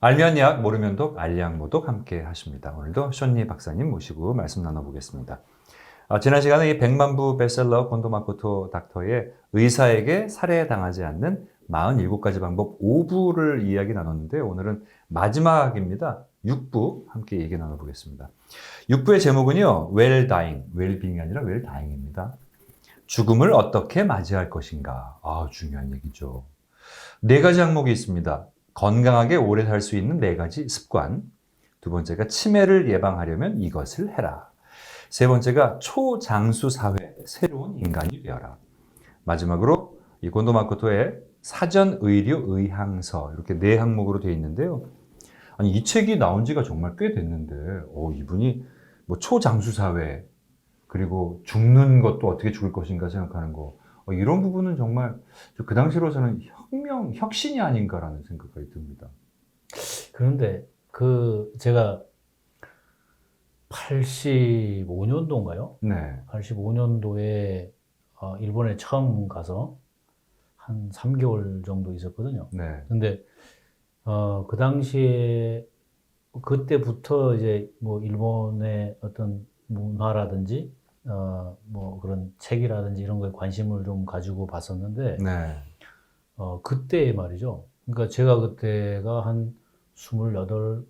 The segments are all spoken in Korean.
알면 약, 모르면 독, 알약모독 함께 하십니다. 오늘도 쇼니 박사님 모시고 말씀 나눠보겠습니다. 지난 시간에 이 100만부 베스트셀러 곤도 마코토 닥터의 의사에게 살해당하지 않는 47가지 방법 5부를 이야기 나눴는데 오늘은 마지막입니다. 6부 함께 얘기 나눠보겠습니다. 6부의 제목은요. Well dying, well-being이 아니라 well-dying입니다. 죽음을 어떻게 맞이할 것인가. 중요한 얘기죠. 4가지 항목이 있습니다. 건강하게 오래 살 수 있는 4가지 습관. 두 번째가 치매를 예방하려면 이것을 해라. 세 번째가 초장수 사회, 새로운 인간이 되어라. 마지막으로 이 곤도 마코토의 사전 의료 의향서 이렇게 4항목으로 되어 있는데요. 아니 이 책이 나온 지가 정말 꽤 됐는데 이분이 뭐 초장수 사회 그리고 죽는 것도 어떻게 죽을 것인가 생각하는 거 이런 부분은 정말 그 당시로서는 혁신이 아닌가라는 생각이 듭니다. 그런데 제가 85년도인가요? 네. 85년도에 일본에 처음 가서 한 3개월 정도 있었거든요. 네. 근데 그 당시에 그때부터 이제 뭐 일본의 어떤 문화라든지 뭐 그런 책이라든지 이런 거에 관심을 좀 가지고 봤었는데 네. 그때 말이죠. 그러니까 제가 그때가 한 28,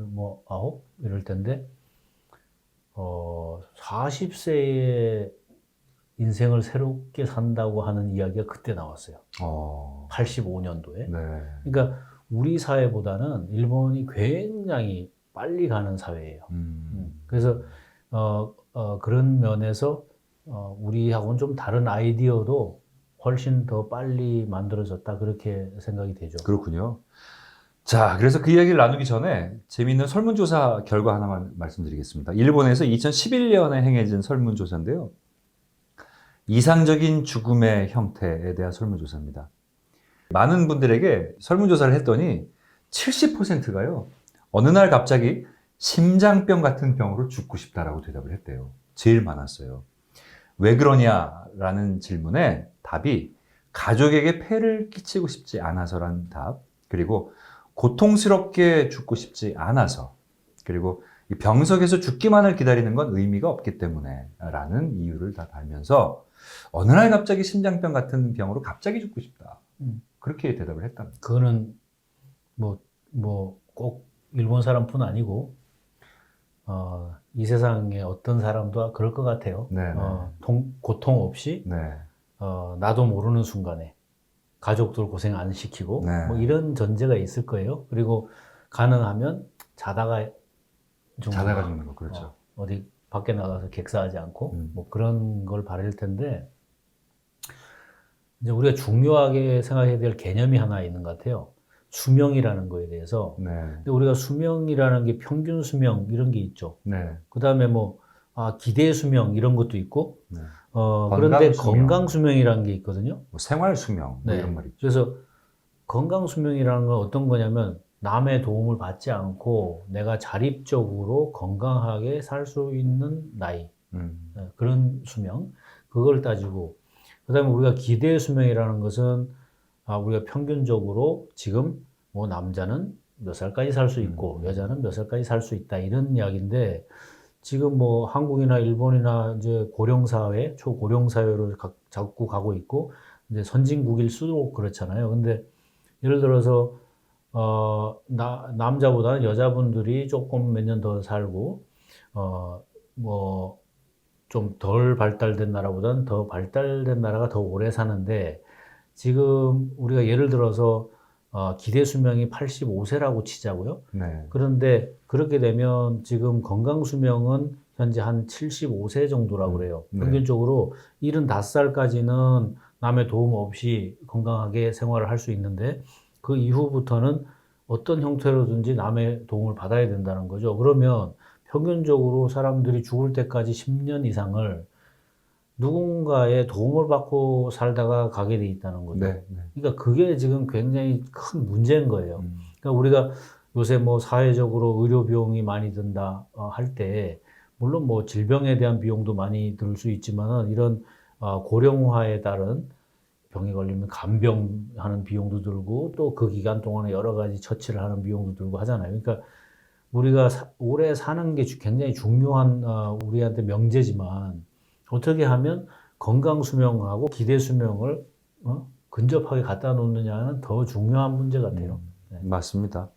뭐 9 이럴 텐데 40세에 인생을 새롭게 산다고 하는 이야기가 그때 나왔어요. 85년도에. 네. 그러니까 우리 사회보다는 일본이 굉장히 빨리 가는 사회예요. 그래서 그런 면에서 우리하고는 좀 다른 아이디어도 훨씬 더 빨리 만들어졌다 그렇게 생각이 되죠. 그렇군요. 자, 그래서 그 이야기를 나누기 전에 재미있는 설문조사 결과 하나만 말씀드리겠습니다. 일본에서 2011년에 행해진 설문조사인데요. 이상적인 죽음의 형태에 대한 설문조사입니다. 많은 분들에게 설문조사를 했더니 70%가요. 어느 날 갑자기 심장병 같은 병으로 죽고 싶다라고 대답을 했대요. 제일 많았어요. 왜 그러냐라는 질문에 답이 가족에게 폐를 끼치고 싶지 않아서라는 답, 그리고 고통스럽게 죽고 싶지 않아서, 그리고 이 병석에서 죽기만을 기다리는 건 의미가 없기 때문에 라는 이유를 다 달면서 어느 날 갑자기 심장병 같은 병으로 갑자기 죽고 싶다. 그렇게 대답을 했답니다. 그거는 꼭 일본 사람뿐 아니고 이 세상에 어떤 사람도 그럴 것 같아요. 고통 없이 네. 나도 모르는 순간에 가족들 고생 안 시키고 네. 뭐 이런 전제가 있을 거예요. 그리고 가능하면 자다가 죽는 거 그렇죠. 어디 밖에 나가서 객사하지 않고 뭐 그런 걸 바랄 텐데 이제 우리가 중요하게 생각해야 될 개념이 하나 있는 것 같아요. 수명이라는 거에 대해서. 네. 근데 우리가 수명이라는 게 평균 수명 이런 게 있죠. 네. 그다음에 기대 수명 이런 것도 있고. 네. 그런데 수명. 건강 수명이라는 게 있거든요. 생활 수명 뭐 이런 말이죠. 그래서 건강 수명이라는 건 어떤 거냐면 남의 도움을 받지 않고 내가 자립적으로 건강하게 살 수 있는 나이. 그런 수명. 그걸 따지고 그다음에 우리가 기대 수명이라는 것은 우리가 평균적으로 지금 뭐 남자는 몇 살까지 살 수 있고 여자는 몇 살까지 살 수 있다 이런 이야기인데 지금 뭐 한국이나 일본이나 이제 고령사회, 초고령사회로 자꾸 가고 있고 이제 선진국일수록 그렇잖아요. 근데 예를 들어서 남자보다는 여자분들이 조금 몇 년 더 살고 뭐 좀 덜 발달된 나라보다는 더 발달된 나라가 더 오래 사는데 지금 우리가 예를 들어서 기대 수명이 85세라고 치자고요. 네. 그런데 그렇게 되면 지금 건강 수명은 현재 한 75세 정도라고 그래요. 평균적으로 75살까지는 남의 도움 없이 건강하게 생활을 할 수 있는데 그 이후부터는 어떤 형태로든지 남의 도움을 받아야 된다는 거죠. 그러면 평균적으로 사람들이 죽을 때까지 10년 이상을 누군가의 도움을 받고 살다가 가게 돼 있다는 거죠. 네. 그러니까 그게 지금 굉장히 큰 문제인 거예요. 그러니까 우리가 요새 뭐 사회적으로 의료 비용이 많이 든다 할 때 물론 뭐 질병에 대한 비용도 많이 들 수 있지만은 이런 고령화에 따른 병에 걸리면 간병하는 비용도 들고 또 그 기간 동안에 여러 가지 처치를 하는 비용도 들고 하잖아요. 그러니까 우리가 오래 사는 게 굉장히 중요한 우리한테 명제지만 어떻게 하면 건강 수명하고 기대 수명을 근접하게 갖다 놓느냐는 더 중요한 문제 같아요. 네. 맞습니다.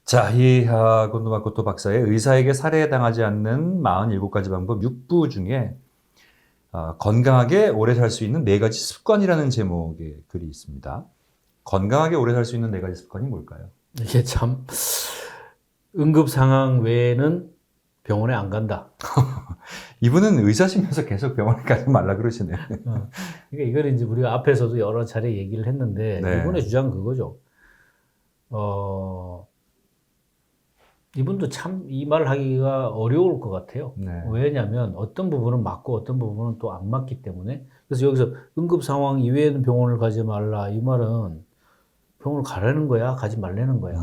자, 이 곤도마코토 박사의 의사에게 살해당하지 않는 47가지 방법 6부 중에 건강하게 오래 살 수 있는 4가지 습관이라는 제목의 글이 있습니다. 건강하게 오래 살 수 있는 4가지 습관이 뭘까요? 이게 참 응급 상황 외에는 병원에 안 간다. 이분은 의사시면서 계속 병원에 가지 말라 그러시네요. 그러니까 이걸 이제 우리가 앞에서도 여러 차례 얘기를 했는데 네. 이분의 주장은 그거죠. 이분도 참 이 말 하기가 어려울 것 같아요. 네. 왜냐하면 어떤 부분은 맞고 어떤 부분은 또 안 맞기 때문에. 그래서 여기서 응급 상황 이외에는 병원을 가지 말라 이 말은 병원을 가라는 거야, 가지 말라는 거야.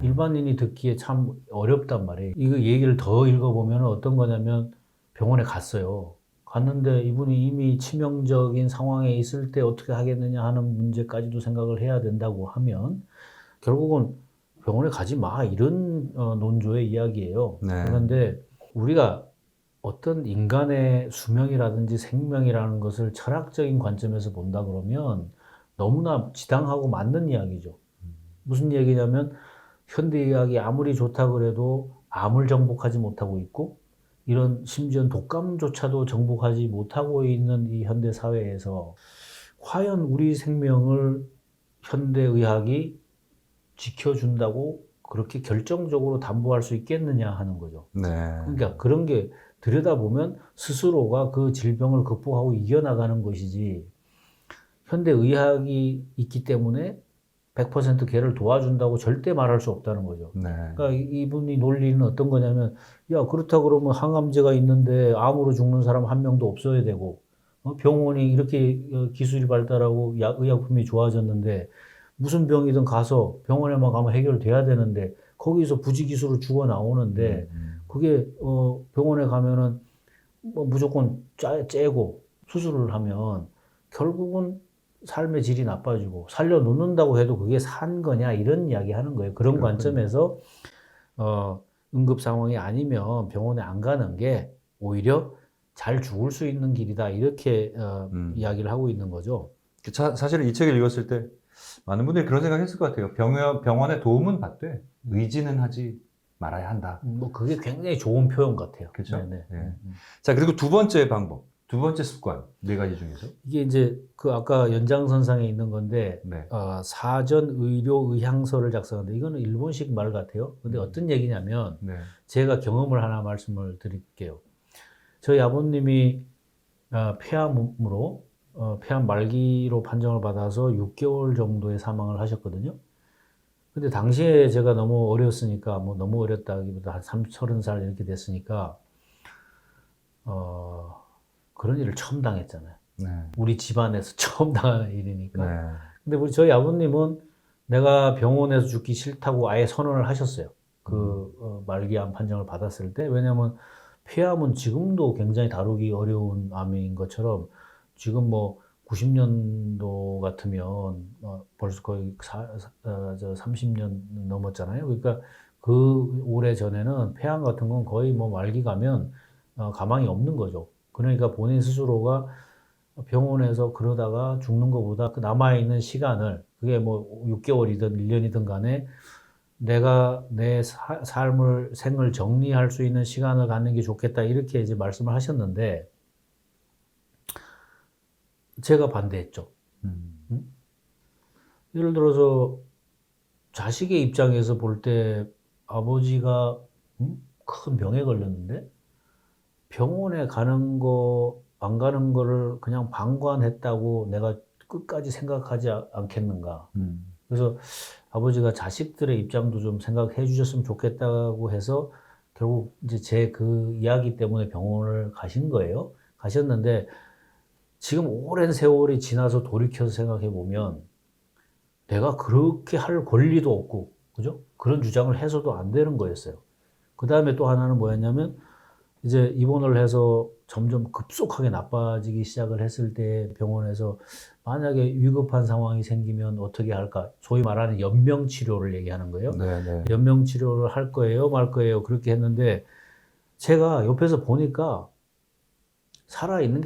일반인이 듣기에 참 어렵단 말이에요. 이거 얘기를 더 읽어보면 어떤 거냐면 병원에 갔어요. 갔는데 이분이 이미 치명적인 상황에 있을 때 어떻게 하겠느냐 하는 문제까지도 생각을 해야 된다고 하면 결국은 병원에 가지 마 이런 논조의 이야기예요. 네. 그런데 우리가 어떤 인간의 수명이라든지 생명이라는 것을 철학적인 관점에서 본다 그러면 너무나 지당하고 맞는 이야기죠. 무슨 얘기냐면 현대의학이 아무리 좋다 그래도 암을 정복하지 못하고 있고 이런 심지어 독감조차도 정복하지 못하고 있는 이 현대 사회에서 과연 우리 생명을 현대의학이 지켜준다고 그렇게 결정적으로 담보할 수 있겠느냐 하는 거죠. 네. 그러니까 그런 게 들여다보면 스스로가 그 질병을 극복하고 이겨나가는 것이지 현대의학이 있기 때문에 100% 걔를 도와준다고 절대 말할 수 없다는 거죠. 네. 그러니까 이분이 논리는 어떤 거냐면 야 그렇다 그러면 항암제가 있는데 암으로 죽는 사람 한 명도 없어야 되고 병원이 이렇게 기술이 발달하고 의약품이 좋아졌는데 무슨 병이든 가서 병원에만 가면 해결돼야 되는데 거기서 부지기수로 죽어 나오는데 그게 병원에 가면은 뭐 무조건 째고 수술을 하면 결국은 삶의 질이 나빠지고 살려놓는다고 해도 그게 산 거냐 이런 이야기 하는 거예요. 그런 그렇군요. 관점에서 응급 상황이 아니면 병원에 안 가는 게 오히려 잘 죽을 수 있는 길이다 이렇게 이야기를 하고 있는 거죠. 사실 이 책을 읽었을 때 많은 분들이 그런 생각했을 것 같아요. 병원의 도움은 받되 의지는 하지 말아야 한다. 뭐 그게 굉장히 좋은 표현 같아요. 그렇죠. 네네. 네. 자, 그리고 두 번째 방법, 두 번째 습관 4가지 중에서 이게 이제 그 아까 연장선상에 있는 건데 네. 사전 의료 의향서를 작성하는데 이거는 일본식 말 같아요. 근데 어떤 얘기냐면 네. 제가 경험을 하나 말씀을 드릴게요. 저희 아버님이 폐암으로 폐암 말기로 판정을 받아서 6개월 정도의 사망을 하셨거든요. 근데 당시에 제가 너무 어렸으니까 뭐 너무 어렸다기보다 한 30살 이렇게 됐으니까 그런 일을 처음 당했잖아요. 네. 우리 집안에서 처음 당하는 일이니까. 네. 근데 저희 아버님은 내가 병원에서 죽기 싫다고 아예 선언을 하셨어요. 그 말기암 판정을 받았을 때. 왜냐하면 폐암은 지금도 굉장히 다루기 어려운 암인 것처럼 지금 뭐 90년도 같으면 벌써 거의 30년 넘었잖아요. 그러니까 그 오래 전에는 폐암 같은 건 거의 뭐 말기 가면 가망이 없는 거죠. 그러니까 본인 스스로가 병원에서 그러다가 죽는 것보다 그 남아있는 시간을 그게 뭐 6개월이든 1년이든 간에 내가 내 생을 정리할 수 있는 시간을 갖는 게 좋겠다 이렇게 이제 말씀을 하셨는데 제가 반대했죠. 예를 들어서 자식의 입장에서 볼 때 아버지가 큰 병에 걸렸는데 병원에 가는 거 안 가는 거를 그냥 방관했다고 내가 끝까지 생각하지 않겠는가. 그래서 아버지가 자식들의 입장도 좀 생각해 주셨으면 좋겠다고 해서 결국 이제 제 그 이야기 때문에 병원을 가신 거예요. 가셨는데 지금 오랜 세월이 지나서 돌이켜서 생각해 보면 내가 그렇게 할 권리도 없고, 그죠? 그런 주장을 해서도 안 되는 거였어요. 그 다음에 또 하나는 뭐였냐면, 이제 입원을 해서 점점 급속하게 나빠지기 시작을 했을 때 병원에서 만약에 위급한 상황이 생기면 어떻게 할까? 소위 말하는 연명 치료를 얘기하는 거예요. 네네. 연명 치료를 할 거예요, 말 거예요. 그렇게 했는데 제가 옆에서 보니까 살아있는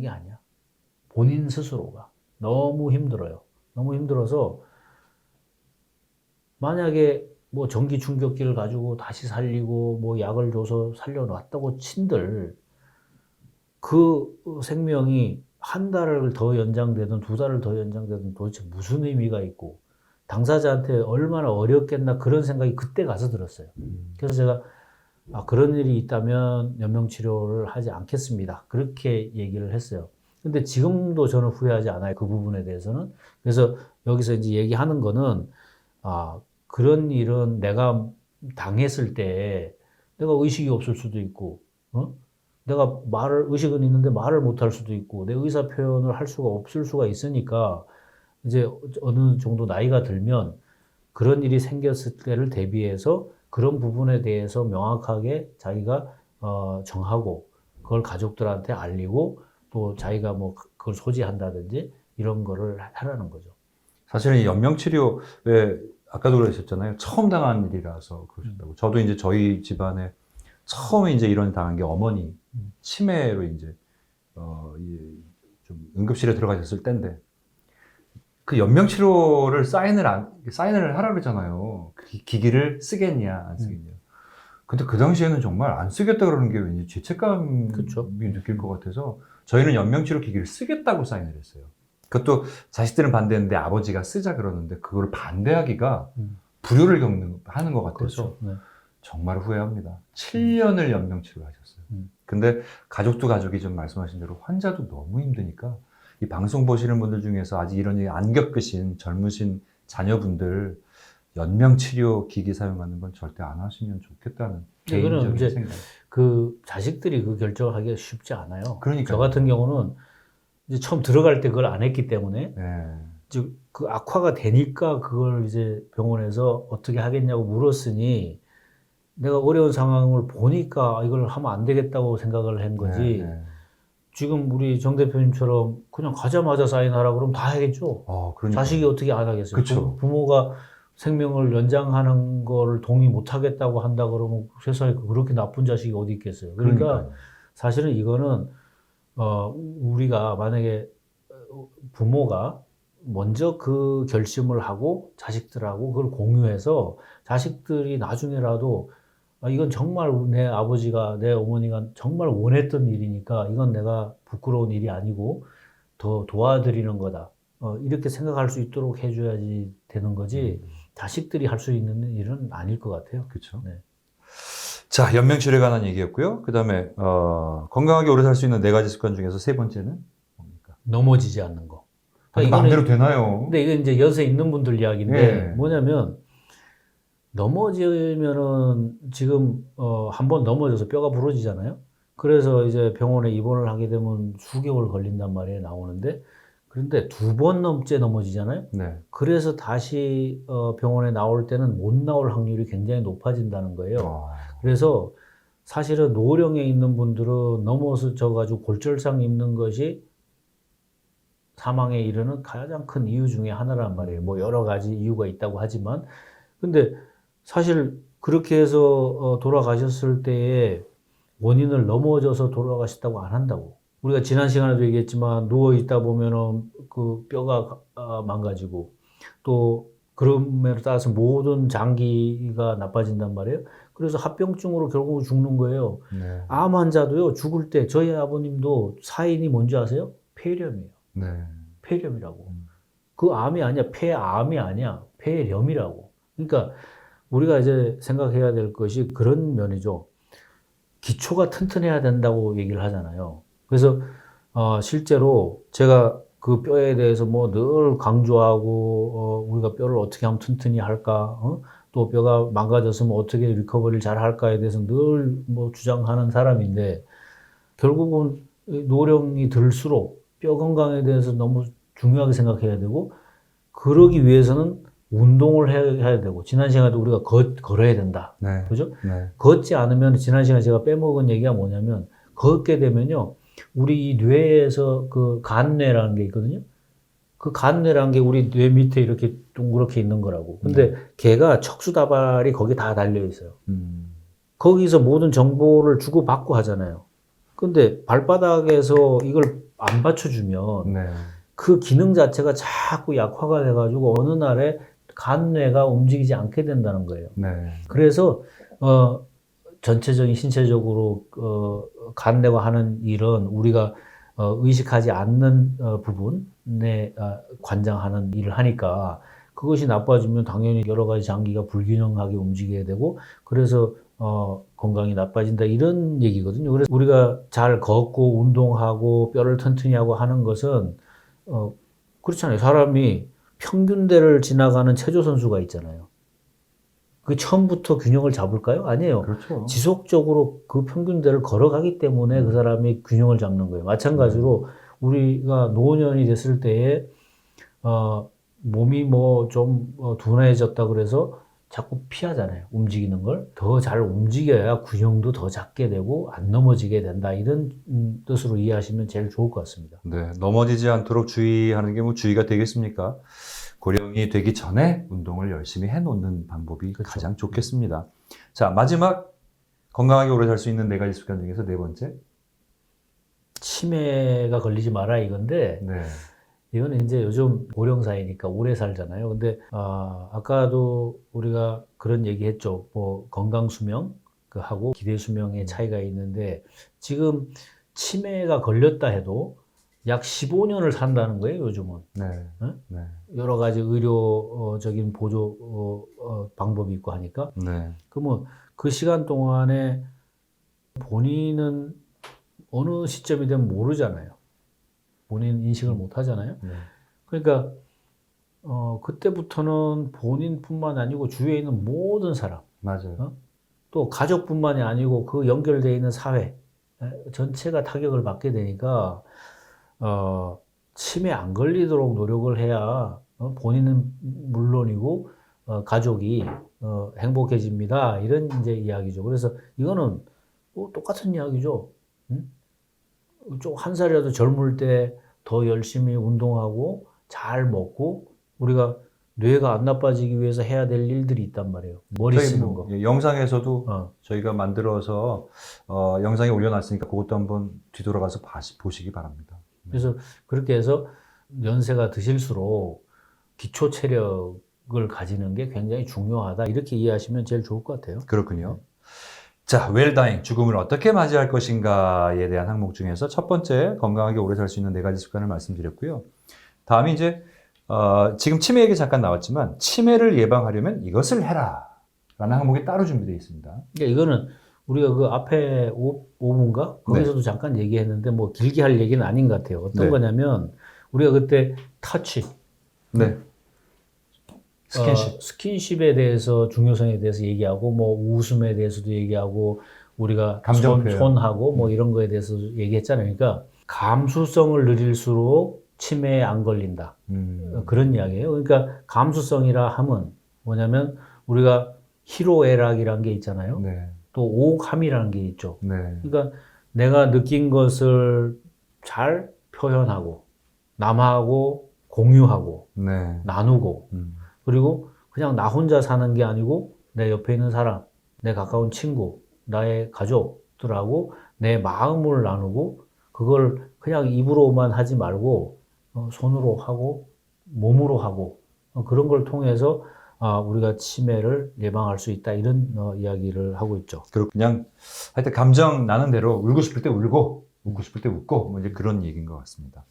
게 아니야. 본인 스스로가 너무 힘들어요. 너무 힘들어서 만약에 뭐 전기 충격기를 가지고 다시 살리고 뭐 약을 줘서 살려놨다고 친들 그 생명이 한 달을 더 연장되든 두 달을 더 연장되든 도대체 무슨 의미가 있고 당사자한테 얼마나 어렵겠나 그런 생각이 그때 가서 들었어요. 그래서 제가 그런 일이 있다면 연명치료를 하지 않겠습니다. 그렇게 얘기를 했어요. 근데 지금도 저는 후회하지 않아요. 그 부분에 대해서는. 그래서 여기서 이제 얘기하는 거는 그런 일은 내가 당했을 때 내가 의식이 없을 수도 있고, 내가 의식은 있는데 말을 못 할 수도 있고, 내 의사 표현을 할 수가 없을 수가 있으니까, 이제 어느 정도 나이가 들면 그런 일이 생겼을 때를 대비해서 그런 부분에 대해서 명확하게 자기가 정하고, 그걸 가족들한테 알리고, 또 자기가 뭐 그걸 소지한다든지, 이런 거를 하라는 거죠. 사실은 이 연명치료에 아까도 그러셨잖아요. 처음 당한 일이라서 그러셨다고. 저도 이제 저희 집안에 처음에 이제 이런 당한 게 어머니 치매로 이제 좀 응급실에 들어가셨을 때인데 그 연명치료를 사인을 하라 그러잖아요. 그 기기를 쓰겠냐 안 쓰겠냐. 근데 그 당시에는 정말 안 쓰겠다 그러는 게 왠지 죄책감이 그쵸. 느낄 것 같아서 저희는 연명치료 기기를 쓰겠다고 사인을 했어요. 그것도 자식들은 반대했는데 아버지가 쓰자 그러는데 그걸 반대하기가 불효를 하는 것 같아서 그렇죠. 네. 정말 후회합니다. 7년을 연명치료를 하셨어요. 근데 가족도 가족이좀 말씀하신 대로 환자도 너무 힘드니까 이 방송 보시는 분들 중에서 아직 이런 일 안 겪으신 젊으신 자녀분들 연명치료 기기 사용하는 건 절대 안 하시면 좋겠다는 개인적인 이제 생각. 그 자식들이 그 결정하기가 쉽지 않아요. 그러니까요. 저 같은 경우는 이제 처음 들어갈 때 그걸 안 했기 때문에 네. 즉 그 악화가 되니까 그걸 이제 병원에서 어떻게 하겠냐고 물었으니 내가 어려운 상황을 보니까 이걸 하면 안 되겠다고 생각을 한 거지. 네. 지금 우리 정 대표님처럼 그냥 가자마자 사인하라 그러면 다 하겠죠. 그러니까요. 자식이 어떻게 안 하겠어요. 그쵸. 부모가 생명을 연장하는 거를 동의 못 하겠다고 한다 그러면 세상에 그렇게 나쁜 자식이 어디 있겠어요. 그러니까 그러니까요. 사실은 이거는 우리가 만약에 부모가 먼저 그 결심을 하고 자식들하고 그걸 공유해서 자식들이 나중에라도 이건 정말 내 아버지가 내 어머니가 정말 원했던 일이니까 이건 내가 부끄러운 일이 아니고 더 도와드리는 거다. 이렇게 생각할 수 있도록 해줘야지 되는 거지 자식들이 할 수 있는 일은 아닐 것 같아요. 그렇죠. 네. 자, 연명치료에 관한 얘기였고요. 그 다음에 건강하게 오래 살 수 있는 4가지 습관 중에서 세 번째는 뭡니까? 넘어지지 않는 거. 아니, 마음대로 되나요? 근데 이건 이제 연세 있는 분들 이야기인데 네. 뭐냐면 넘어지면은 지금 한 번 넘어져서 뼈가 부러지잖아요. 그래서 이제 병원에 입원을 하게 되면 수개월 걸린단 말이에요. 나오는데 그런데 2번 넘게 넘어지잖아요. 네. 그래서 다시 병원에 나올 때는 못 나올 확률이 굉장히 높아진다는 거예요. 그래서 사실은 노령에 있는 분들은 넘어져 가지고 골절상 입는 것이 사망에 이르는 가장 큰 이유 중에 하나란 말이에요. 뭐 여러 가지 이유가 있다고 하지만 근데 사실 그렇게 해서 돌아가셨을 때에 원인을 넘어져서 돌아가셨다고 안 한다고. 우리가 지난 시간에도 얘기했지만 누워 있다 보면은 그 뼈가 망가지고 또 그럼에 따라서 모든 장기가 나빠진단 말이에요. 그래서 합병증으로 결국 죽는 거예요. 네. 암 환자도요 죽을 때 저희 아버님도 사인이 뭔지 아세요? 폐렴이에요. 네. 폐렴이라고. 그 암이 아니야. 폐암이 아니야. 폐렴이라고. 그러니까 우리가 이제 생각해야 될 것이 그런 면이죠. 기초가 튼튼해야 된다고 얘기를 하잖아요. 그래서 실제로 제가 그 뼈에 대해서 뭐 늘 강조하고 우리가 뼈를 어떻게 하면 튼튼히 할까, 또 뼈가 망가졌으면 어떻게 리커버리를 잘 할까에 대해서 늘 뭐 주장하는 사람인데 결국은 노령이 들수록 뼈 건강에 대해서 너무 중요하게 생각해야 되고 그러기 위해서는 운동을 해야 되고, 지난 시간에도 우리가 걸어야 된다. 네. 그죠? 네. 걷지 않으면, 지난 시간에 제가 빼먹은 얘기가 뭐냐면, 걷게 되면요, 우리 이 뇌에서 그 간뇌라는 게 있거든요. 그 간뇌라는 게 우리 뇌 밑에 이렇게 동그랗게 있는 거라고. 근데 걔가 척수다발이 거기 다 달려 있어요. 거기서 모든 정보를 주고받고 하잖아요. 근데 발바닥에서 이걸 안 받쳐주면 네. 그 기능 자체가 자꾸 약화가 돼가지고 어느 날에 간뇌가 움직이지 않게 된다는 거예요. 네. 그래서 전체적인 신체적으로 간뇌가 하는 일은 우리가 의식하지 않는 부분에 관장하는 일을 하니까 그것이 나빠지면 당연히 여러 가지 장기가 불균형하게 움직여야 되고 그래서 건강이 나빠진다 이런 얘기거든요. 그래서 우리가 잘 걷고 운동하고 뼈를 튼튼히 하고 하는 것은 그렇잖아요. 사람이 평균대를 지나가는 체조 선수가 있잖아요. 그 처음부터 균형을 잡을까요? 아니에요. 그렇죠. 지속적으로 그 평균대를 걸어가기 때문에 그 사람이 균형을 잡는 거예요. 마찬가지로 우리가 노년이 됐을 때에 몸이 뭐 좀 둔해졌다 그래서 자꾸 피하잖아요. 움직이는 걸. 더 잘 움직여야 균형도 더 잡게 되고 안 넘어지게 된다. 이런 뜻으로 이해하시면 제일 좋을 것 같습니다. 네. 넘어지지 않도록 주의하는 게 뭐 주의가 되겠습니까? 고령이 되기 전에 운동을 열심히 해놓는 방법이 그렇죠. 가장 좋겠습니다. 자, 마지막 건강하게 오래 살 수 있는 4가지 습관 중에서 4번째. 치매가 걸리지 마라 이건데 네. 이거는 이제 요즘 고령 사회니까 오래 살잖아요. 근데 아까도 우리가 그런 얘기했죠. 뭐 건강 수명 그 하고 기대 수명의 차이가 있는데 지금 치매가 걸렸다 해도 약 15년을 산다는 거예요, 요즘은. 네. 응? 네. 여러 가지 의료적인 보조 방법이 있고 하니까. 네. 그러면 그 시간 동안에 본인은 어느 시점이 되면 모르잖아요. 본인 인식을 못 하잖아요. 네. 그러니까 그때부터는 본인뿐만 아니고 주위에 있는 모든 사람, 맞아요. 또 가족뿐만이 아니고 그 연결되어 있는 사회 전체가 타격을 받게 되니까 치매 안 걸리도록 노력을 해야 본인은 물론이고 가족이 행복해집니다. 이런 이제 이야기죠. 그래서 이거는 똑같은 이야기죠. 응? 좀 한 살이라도 젊을 때 더 열심히 운동하고 잘 먹고 우리가 뇌가 안 나빠지기 위해서 해야 될 일들이 있단 말이에요. 머리 저희 쓰는 뭐 거. 영상에서도 저희가 만들어서 영상에 올려놨으니까 그것도 한번 뒤돌아가서 보시기 바랍니다. 그래서 그렇게 해서 연세가 드실수록 기초 체력을 가지는 게 굉장히 중요하다. 이렇게 이해하시면 제일 좋을 것 같아요. 그렇군요. 자, 웰다잉, 죽음을 어떻게 맞이할 것인가에 대한 항목 중에서 첫 번째, 건강하게 오래 살 수 있는 4가지 습관을 말씀드렸고요. 다음이 이제 지금 치매 얘기 잠깐 나왔지만 치매를 예방하려면 이것을 해라 라는 항목이 따로 준비되어 있습니다. 그러니까 이거는 우리가 그 앞에 5분가? 거기서도 잠깐 얘기했는데 뭐 길게 할 얘기는 아닌 것 같아요. 어떤 네. 거냐면 우리가 그때 터치, 네. 스킨십. 스킨십에 대해서 중요성에 대해서 얘기하고 뭐 웃음에 대해서도 얘기하고 우리가 감정 표현. 손하고 뭐 이런 거에 대해서 얘기했잖아요. 그러니까 감수성을 느릴수록 치매에 안 걸린다. 그런 이야기예요. 그러니까 감수성이라 함은 뭐냐면 우리가 희로애락이라는 게 있잖아요. 네. 또 오감이라는 게 있죠. 네. 그러니까 내가 느낀 것을 잘 표현하고 남하고 공유하고 네. 나누고 그리고 그냥 나 혼자 사는 게 아니고 내 옆에 있는 사람, 내 가까운 친구, 나의 가족들하고 내 마음을 나누고 그걸 그냥 입으로만 하지 말고 손으로 하고 몸으로 하고 그런 걸 통해서 우리가 치매를 예방할 수 있다 이런 이야기를 하고 있죠. 그리고 그냥 하여튼 감정 나는 대로 울고 싶을 때 울고 웃고 싶을 때 웃고 뭐 이제 그런 얘기인 것 같습니다.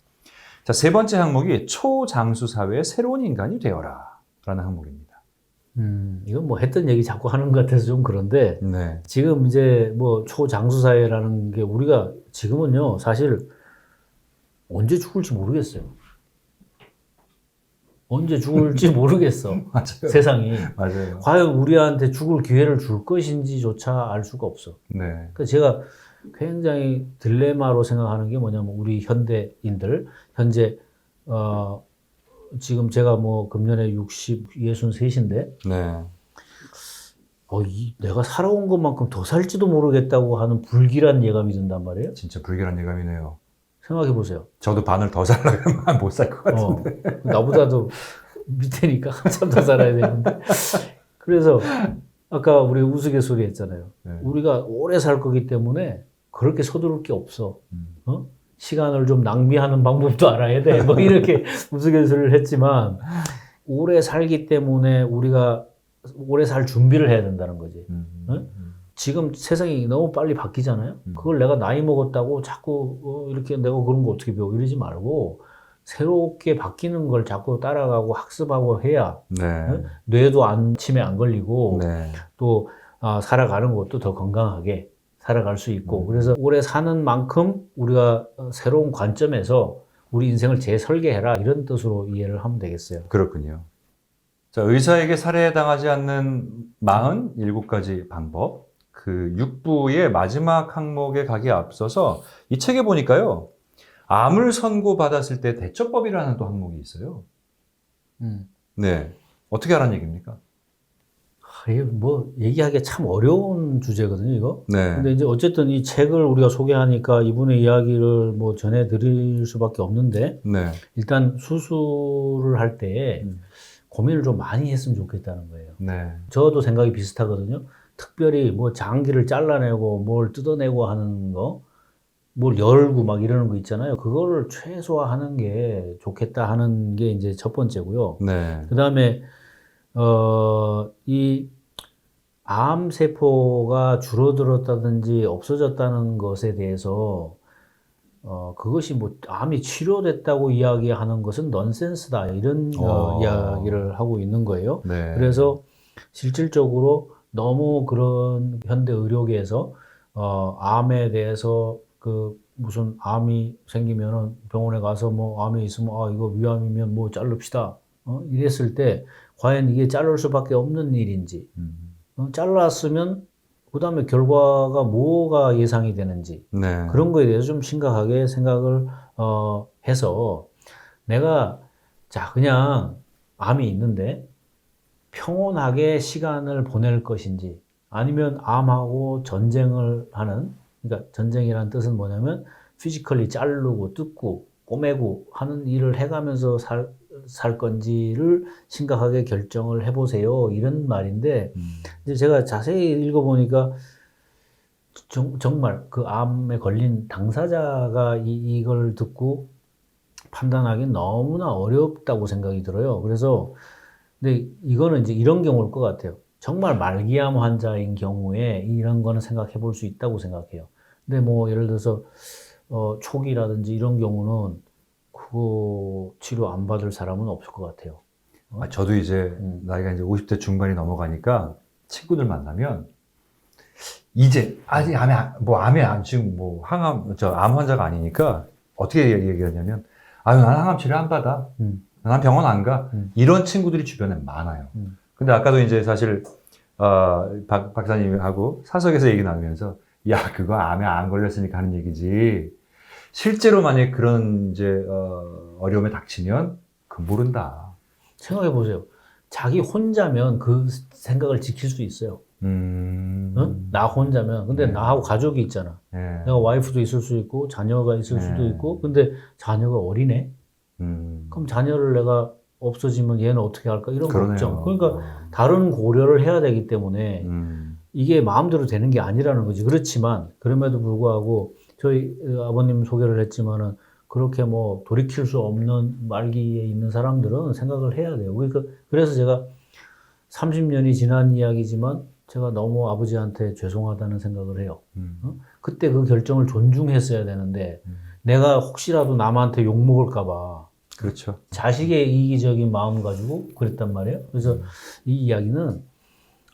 자, 3번째 항목이 초장수 사회의 새로운 인간이 되어라 라는 항목입니다. 이건 뭐 했던 얘기 자꾸 하는 것 같아서 좀 그런데 네. 지금 지금 이제 뭐 초장수 사회라는 게 우리가 지금은요 사실 언제 죽을지 모르겠어요. 언제 죽을지 모르겠어. 맞아요. 세상이. 맞아요. 과연 우리한테 죽을 기회를 줄 것인지조차 알 수가 없어. 네. 그러니까 제가 굉장히 딜레마로 생각하는 게 뭐냐면 우리 현대인들 현재 지금 제가 뭐 금년에 63인데 네. 내가 살아온 것만큼 더 살지도 모르겠다고 하는 불길한 예감이 든단 말이에요. 진짜 불길한 예감이네요. 생각해 보세요. 저도 반을 더 살려면 못 살 것 같은데. 나보다도 밑에니까 한참 더 살아야 되는데. 그래서 아까 우리 우스갯소리 했잖아요. 네. 우리가 오래 살 거기 때문에 그렇게 서두를 게 없어. 시간을 좀 낭비하는 방법도 알아야 돼. 뭐 이렇게 우스갯소리를 했지만 오래 살기 때문에 우리가 오래 살 준비를 해야 된다는 거지. 지금 세상이 너무 빨리 바뀌잖아요. 그걸 내가 나이 먹었다고 자꾸 이렇게 내가 그런 거 어떻게 배워 이러지 말고 새롭게 바뀌는 걸 자꾸 따라가고 학습하고 해야 네. 뇌도 치매 안 걸리고 네. 또 살아가는 것도 더 건강하게 살아갈 수 있고 그래서 오래 사는 만큼 우리가 새로운 관점에서 우리 인생을 재설계해라 이런 뜻으로 이해를 하면 되겠어요. 그렇군요. 자, 의사에게 살해당하지 않는 47가지 방법. 그 6부의 마지막 항목에 가기에 앞서서 이 책에 보니까요. 암을 선고받았을 때 대처법이라는 또 항목이 있어요. 네. 어떻게 하라는 얘기입니까? 이게 뭐 얘기하기 참 어려운 주제거든요, 이거. 네. 근데 이제 어쨌든 이 책을 우리가 소개하니까 이분의 이야기를 뭐 전해드릴 수밖에 없는데 네. 일단 수술을 할 때 고민을 좀 많이 했으면 좋겠다는 거예요. 네. 저도 생각이 비슷하거든요. 특별히 뭐 장기를 잘라내고 뭘 뜯어내고 하는 거, 뭘 열고 막 이러는 거 있잖아요. 그거를 최소화하는 게 좋겠다 하는 게 이제 첫 번째고요. 네. 그 다음에 이 암세포가 줄어들었다든지 없어졌다는 것에 대해서 그것이 뭐 암이 치료됐다고 이야기하는 것은 넌센스다 이런 이야기를 하고 있는 거예요. 네. 그래서 실질적으로 너무 그런 현대 의료계에서 암에 대해서 그 무슨 암이 생기면은 병원에 가서 뭐 암이 있으면 이거 위암이면 뭐 자릅시다 이랬을 때 과연 이게 자를 수밖에 없는 일인지 잘랐으면 그 다음에 결과가 뭐가 예상이 되는지 네. 그런 거에 대해서 좀 심각하게 생각을 해서 내가 그냥 암이 있는데 평온하게 시간을 보낼 것인지 아니면 암하고 전쟁을 하는 그러니까 전쟁이라는 뜻은 뭐냐면 피지컬리 자르고 뜯고 꼬매고 하는 일을 해가면서 살 건지를 심각하게 결정을 해보세요. 이런 말인데, 이제 제가 자세히 읽어보니까, 정말 그 암에 걸린 당사자가 이걸 듣고 판단하기 너무나 어렵다고 생각이 들어요. 그래서, 근데 이거는 이제 이런 경우일 것 같아요. 정말 말기암 환자인 경우에 이런 거는 생각해 볼 수 있다고 생각해요. 근데 뭐, 예를 들어서, 초기라든지 이런 경우는 그거 치료 안 받을 사람은 없을 것 같아요. 저도 이제 나이가 이제 50대 중반이 넘어가니까 친구들 만나면 이제 아직 암에 지금 뭐 암 환자가 아니니까 어떻게 얘기하냐면 난 항암 치료 안 받아. 난 병원 안 가. 이런 친구들이 주변에 많아요. 근데 아까도 이제 사실 박 박사님하고 사석에서 얘기 나누면서 그거 암에 안 걸렸으니까 하는 얘기지. 실제로 만약에 그런 이제 어려움에 닥치면 모른다. 생각해 보세요. 자기 혼자면 그 생각을 지킬 수 있어요. 나 혼자면. 근데 나하고 가족이 있잖아. 내가 와이프도 있을 수 있고 자녀가 있을 수도 있고 근데 자녀가 어리네? 그럼 자녀를 내가 없어지면 얘는 어떻게 할까? 이런 걱정. 그러니까 다른 고려를 해야 되기 때문에 이게 마음대로 되는 게 아니라는 거지. 그렇지만 그럼에도 불구하고 저희 아버님 소개를 했지만은 그렇게 뭐 돌이킬 수 없는 말기에 있는 사람들은 생각을 해야 돼요. 그러니까 그래서 제가 30년이 지난 이야기지만 제가 너무 아버지한테 죄송하다는 생각을 해요. 그때 그 결정을 존중했어야 되는데 내가 혹시라도 남한테 욕먹을까 봐 그렇죠. 자식의 이기적인 마음 가지고 그랬단 말이에요. 그래서 이 이야기는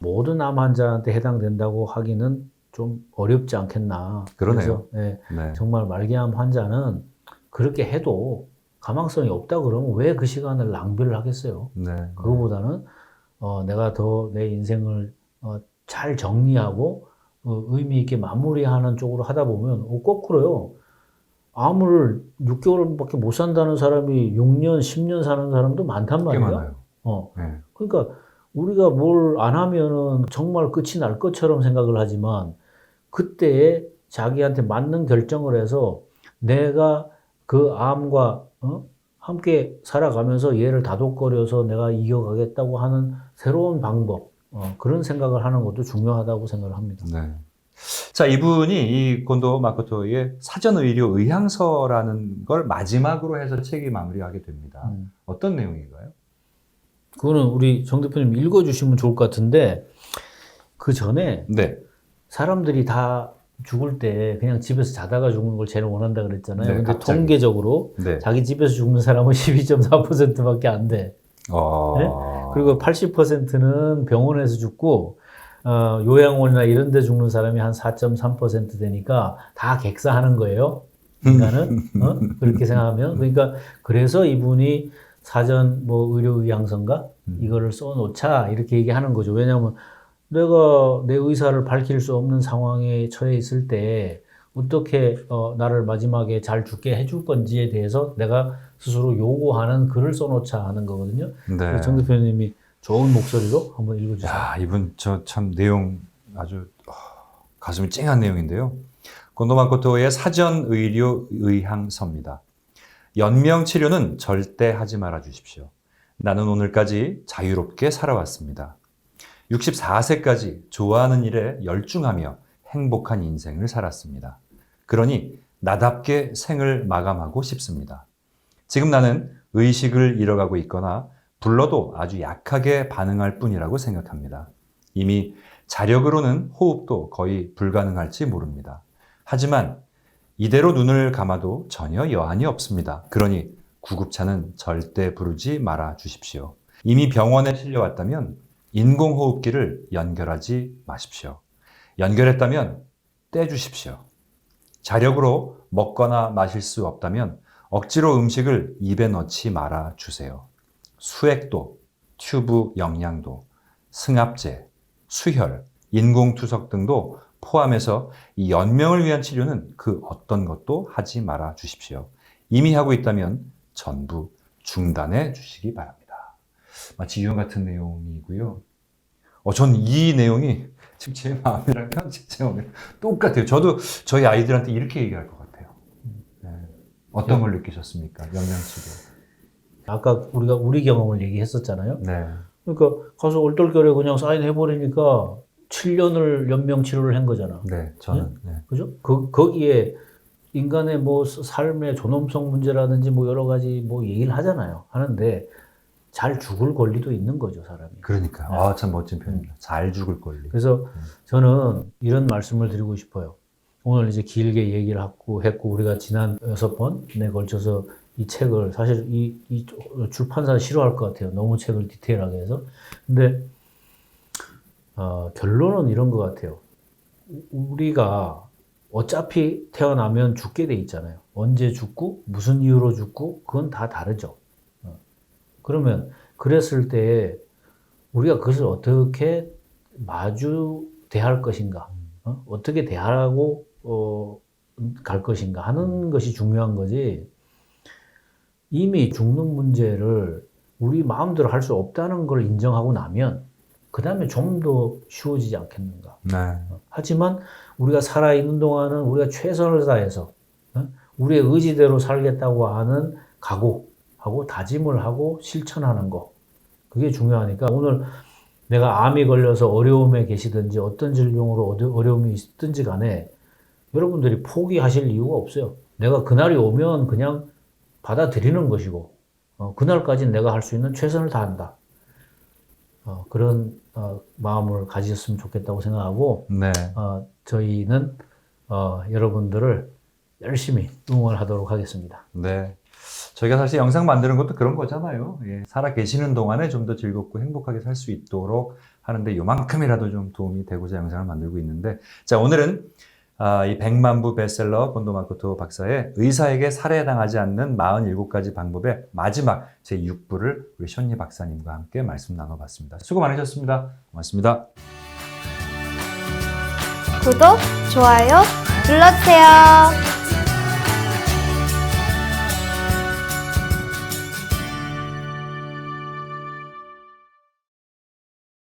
모든 암 환자한테 해당된다고 하기는 좀 어렵지 않겠나. 그러네요. 그래서 정말 말기암 환자는 그렇게 해도 가망성이 없다 그러면 왜 그 시간을 낭비를 하겠어요. 그거보다는 내가 더 내 인생을 잘 정리하고 의미 있게 마무리하는 쪽으로 하다 보면 거꾸로요. 암을 6개월밖에 못 산다는 사람이 6년, 10년 사는 사람도 많단 꽤 말이야. 많아요. 네. 그러니까 우리가 뭘 안 하면은 정말 끝이 날 것처럼 생각을 하지만 그때에 자기한테 맞는 결정을 해서 내가 그 암과 함께 살아가면서 얘를 다독거려서 내가 이겨가겠다고 하는 새로운 방법, 그런 생각을 하는 것도 중요하다고 생각을 합니다. 네. 자, 이분이 이 곤도 마코토의 사전의료 의향서라는 걸 마지막으로 해서 책이 마무리하게 됩니다. 어떤 내용인가요? 그거는 우리 정 대표님 읽어주시면 좋을 것 같은데, 그 전에 네. 사람들이 다 죽을 때 그냥 집에서 자다가 죽는 걸 제일 원한다 그랬잖아요. 네, 근데 갑자기. 통계적으로 네. 자기 집에서 죽는 사람은 12.4%밖에 안 돼. 네? 그리고 80%는 병원에서 죽고, 요양원이나 이런 데 죽는 사람이 한 4.3% 되니까 다 객사하는 거예요. 인간은. 그렇게 생각하면. 그러니까 그래서 이분이 사전 뭐 의료 의향서인가? 이거를 써놓자 이렇게 얘기하는 거죠. 왜냐하면 내가 내 의사를 밝힐 수 없는 상황에 처해 있을 때 어떻게 나를 마지막에 잘 죽게 해줄 건지에 대해서 내가 스스로 요구하는 글을 써놓자 하는 거거든요. 네. 정 대표님이 좋은 목소리로 한번 읽어주세요. 야, 이분 저 참 내용 아주 가슴이 찡한 내용인데요. 곤도 마코토의 사전 의료 의향서입니다. 연명 치료는 절대 하지 말아 주십시오. 나는 오늘까지 자유롭게 살아왔습니다. 64세까지 좋아하는 일에 열중하며 행복한 인생을 살았습니다. 그러니 나답게 생을 마감하고 싶습니다. 지금 나는 의식을 잃어가고 있거나 불러도 아주 약하게 반응할 뿐이라고 생각합니다. 이미 자력으로는 호흡도 거의 불가능할지 모릅니다. 하지만 이대로 눈을 감아도 전혀 여한이 없습니다. 그러니 구급차는 절대 부르지 말아 주십시오. 이미 병원에 실려왔다면 인공호흡기를 연결하지 마십시오. 연결했다면 떼주십시오. 자력으로 먹거나 마실 수 없다면 억지로 음식을 입에 넣지 말아 주세요. 수액도, 튜브 영양도, 승합제, 수혈, 인공투석 등도 포함해서 이 연명을 위한 치료는 그 어떤 것도 하지 말아 주십시오. 이미 하고 있다면 전부 중단해 주시기 바랍니다. 마치 유언 같은 내용이고요. 전 이 내용이 지금 제 마음이랑 제 마음이랑 똑같아요. 저도 저희 아이들한테 이렇게 얘기할 것 같아요. 네. 어떤 걸 느끼셨습니까? 연명치료. 아까 우리가 우리 경험을 얘기했었잖아요. 네. 그러니까 가서 얼떨결에 그냥 사인해버리니까 7년을 연명 치료를 한 거잖아. 네, 저는. 네. 그죠? 거기에 인간의 뭐 삶의 존엄성 문제라든지 뭐 여러 가지 뭐 얘기를 하잖아요. 하는데 잘 죽을 권리도 있는 거죠, 사람이. 그러니까. 참 멋진 표현입니다. 잘 죽을 권리. 그래서 저는 이런 말씀을 드리고 싶어요. 오늘 이제 길게 얘기를 했고 우리가 지난 6번에 걸쳐서 이 책을 사실 이 출판사 싫어할 것 같아요. 너무 책을 디테일하게 해서. 근데 결론은 이런 것 같아요. 우리가 어차피 태어나면 죽게 돼 있잖아요. 언제 죽고 무슨 이유로 죽고 그건 다 다르죠. 그러면 그랬을 때 우리가 그것을 어떻게 마주 대할 것인가, 어떻게 대하고 갈 것인가 하는 것이 중요한 거지. 이미 죽는 문제를 우리 마음대로 할 수 없다는 걸 인정하고 나면 그 다음에 좀 더 쉬워지지 않겠는가. 네. 하지만 우리가 살아있는 동안은 우리가 최선을 다해서 우리의 의지대로 살겠다고 하는 각오하고 다짐을 하고 실천하는 거, 그게 중요하니까 오늘 내가 암이 걸려서 어려움에 계시든지 어떤 질병으로 어려움이 있든지 간에 여러분들이 포기하실 이유가 없어요. 내가 그날이 오면 그냥 받아들이는 것이고 그날까지는 내가 할 수 있는 최선을 다한다. 그런 마음을 가지셨으면 좋겠다고 생각하고 네. 저희는 여러분들을 열심히 응원하도록 하겠습니다. 네. 저희가 사실 영상 만드는 것도 그런 거잖아요. 예. 살아 계시는 동안에 좀 더 즐겁고 행복하게 살 수 있도록 하는데 요만큼이라도 좀 도움이 되고자 영상을 만들고 있는데, 자, 오늘은 이 100만 부 베스트셀러 곤도 마코토 박사의 의사에게 살해당하지 않는 47가지 방법의 마지막 제6부를 우리 쇼니 박사님과 함께 말씀 나눠봤습니다. 수고 많으셨습니다. 고맙습니다. 구독, 좋아요 눌러주세요.